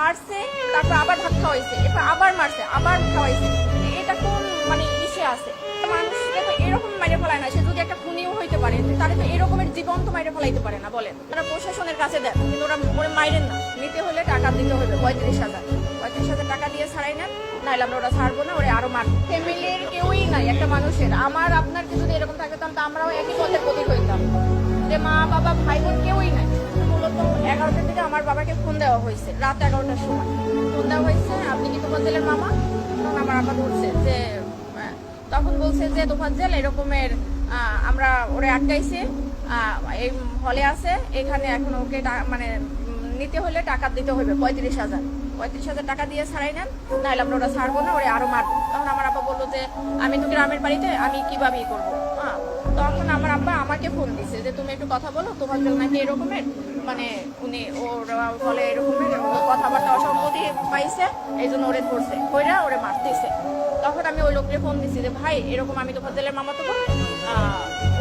মারছে, তারপর আবার ভাত খাওয়াইছে, এরপর আবার মারছে, আবার খাওয়াইছে। এটা কোন মানে ইসে আছে? মানুষকে তো এরকম মাইরে ফেলায় না। সে যদি একটা খুনিও হইতে পারে, তাহলে তো এরকমের জীবন তো মাইরে ফেলাইতে পারে না। বলেন, ওরা প্রশাসনের কাছে দেন, কিন্তু ওরা ওরা মাইরেন না। নিতে হলে টাকা দিতে হবে 35,000। 35,000 টাকা দিয়ে ছাড়াই নেন, নাহলে আমরা ওরা ছাড়বো না, ওরা আরো মারবো। ফ্যামিলির কেউই নাই একটা মানুষের। আমার আপনার কি যদি এরকম থাকতাম, তা আমরাও একই পথের প্রতীক হইতাম। যে মা বাবা ভাই বোন কেউই নাই। মূলত 11টার দিকে আমার বাবাকে ফোন দেওয়া হয়েছে, রাত 11টার সময় ফোন দেওয়া হয়েছে, আপনি কি তোফাজ্জেলের মামা? তখন আমার আপা ধরছে যে তখন বলছে যে তোফাজ্জেল এরকমের আমরা ওরে আটকাইছি, এই হলে আছে, এখানে এখন ওকে মানে নিতে হলে টাকা দিতে হবে 35,000। 35,000 টাকা দিয়ে ছাড়াই নেন, নাহলে আমরা ওরা ছাড়বো না, ওরা আরো মারবো। তখন আমার আব্বা বললো যে আমি তো গ্রামের বাড়িতে, আমি কিভাবে করবো। তখন আমার আব্বা আমাকে ফোন দিছে যে তুমি একটু কথা বলো, তোমার জন্য নাকি এরকমের মানে উনি ওর বলে এরকমের কথাবার্তা অসম্মতি পাইছে, এই জন্য ওরে ধরছে, ওইরা ওরে মারতেছে। তখন আমি ওই লোককে ফোন দিছি যে ভাই এরকম আমি তো ফাজ্জেলের মামা, তো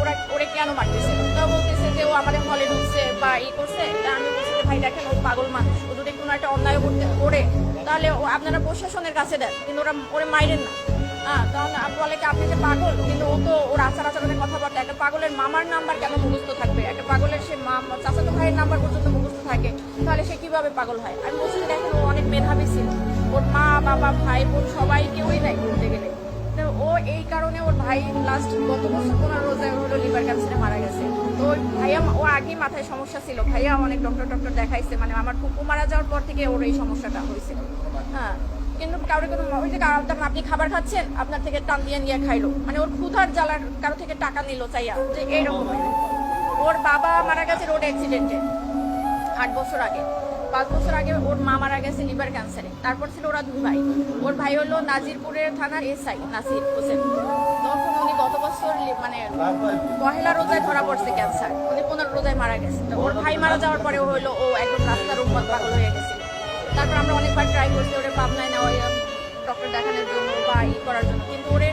ওরা ওরে কেন মারতেছে? তো বলতেছে যে ও আমাদের হলে ঢুকছে বা ই করছে। তা আমি বলছি যে ভাই দেখেন, ও পাগল মানুষ, ও যদি কোনো একটা অন্যায় করতে করে তাহলে আপনারা প্রশাসনের কাছে দেন, কিন্তু ওরা ওরে মাইরেন না। তখন বলে কি আপনি যে পাগল, কিন্তু ও তো ওর আচার আচরণের কথাবার্তা, একটা পাগলের মামার নাম্বার কেন মুখস্থ থাকবে? একটা পাগলের সে চাচাতো ভাইয়ের নাম্বার পর্যন্ত মুখস্থ থাকে, তাহলে সে কিভাবে পাগল হয়? আমি বলছি যে দেখেন, ও অনেক মেধাবী ছিল, ওর মা বাবা ভাই বোন সবাই কেউই নাই বলতে গেলে। তো ও এই কারণে ওর ভাই লাস্ট গত বছর 15 রোজায় হলো লিভার ক্যান্সারে মারা গেছে। তো ওই ভাইয়া, ও আগে মাথায় সমস্যা ছিল, ভাইয়া অনেক ডক্টর দেখাইছে, মানে আমার ফুপু মারা যাওয়ার পর থেকে ওর এই সমস্যাটা হয়েছিল। কিন্তু কারো কোনো ওই যে আপনি খাবার খাচ্ছেন, আপনার থেকে টান দিয়ে নিয়ে খাইলো, মানে ওর ক্ষুধার জ্বালার কারো থেকে টাকা নিল চাইয়া, যে এইরকম। ওর বাবা মারা গেছে রোড অ্যাক্সিডেন্টে 8 বছর আগে। 5 বছর আগে ওর মা মারা গেছে লিভার ক্যান্সারে। তারপর ছিল ওরা 2 ভাই। ওর ভাই হলো নাজিরপুরের থানার এসআই নাসির হোসেন। তখন উনি গত বছর মানে পহেলা রোজায় ধরা পড়ছে ক্যান্সার, উনি 15 রোজায় মারা গেছে। ওর ভাই মারা যাওয়ার পরে হলো ও একদম রাস্তার উন্মাদ পাগল হয়ে গেছিল। তারপর আমরা অনেকবার ট্রাই করছি ওরে পাবনায় নেওয়া, ডক্টর দেখানোর জন্য বা করার জন্য, কিন্তু ওরে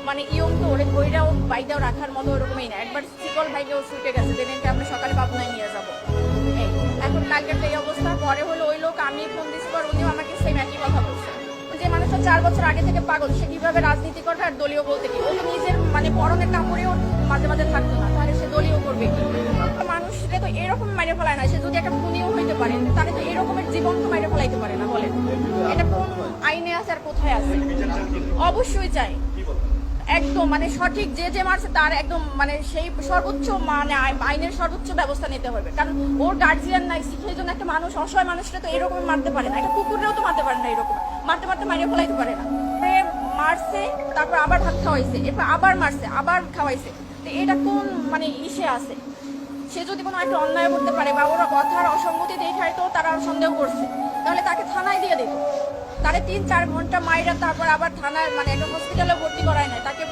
মানে ইয়ং তো, ওরে ঘইরাও বাইদাও রাখার মতো ওরকমই না। একবার শিকল ভাইকেও ছুটে গেছে, যেদিনকে আমরা সকালে পাবনায় নিয়ে যাবো। এখন কালকের এই অবস্থা। পরে হলো ওই লোক, আমি ফোন দিচ্ছি পর উনিও আমাকে সেম একই কথা বলছে, যে মানুষটা 4 বছর আগে থেকে পাগল, সে কিভাবে রাজনীতি করবে আর দলীয় বলতে কি? ও তো নিজের মানে পরনের কাপড়েও মাঝে মাঝে থাকতো না, তাহলে সে দলীয় করবে কি? মানুষকে তো এরকম মাইরে ফেলায় না। সে যদি একটা খুনিও হইতে পারে, তাহলে তো এরকমের জীবন তো মাইরে ফেলাইতে পারে না। বলেন, এটা কোন আইনে আছে আর কোথায় আছে? অবশ্যই চাই একদম, মানে সঠিক যে মারছে তার একদম মানে সেই সর্বোচ্চ মানে আইনের সর্বোচ্চ ব্যবস্থা নিতে হবে। কারণ ওর গার্জিয়ান নাই, সেই জন্য একটা মানুষ, অসহায় মানুষরা তো এরকম মারতে পারে না। একটা কুকুরেও তো মারতে পারে না, এরকম মারতে মারতে মারিয়ে ফেলাইতে পারে না। মারছে, তারপর আবার ভাত খাওয়াইছে, এরপর আবার মারছে, আবার খাওয়াইছে। তো এটা কোন মানে ইসে আছে? সে যদি কোনো একটা অন্যায় করতে পারে বা ওরা কথার অসঙ্গতি দেখায়, তো তারা সন্দেহ করছে, তাহলে তাকে থানায় দিয়ে দিত। তারে 3-4 ঘন্টা মাইরা তারপর আবার থানায় মানে একটা হসপিটালে ভর্তি করায় নাই, তাকে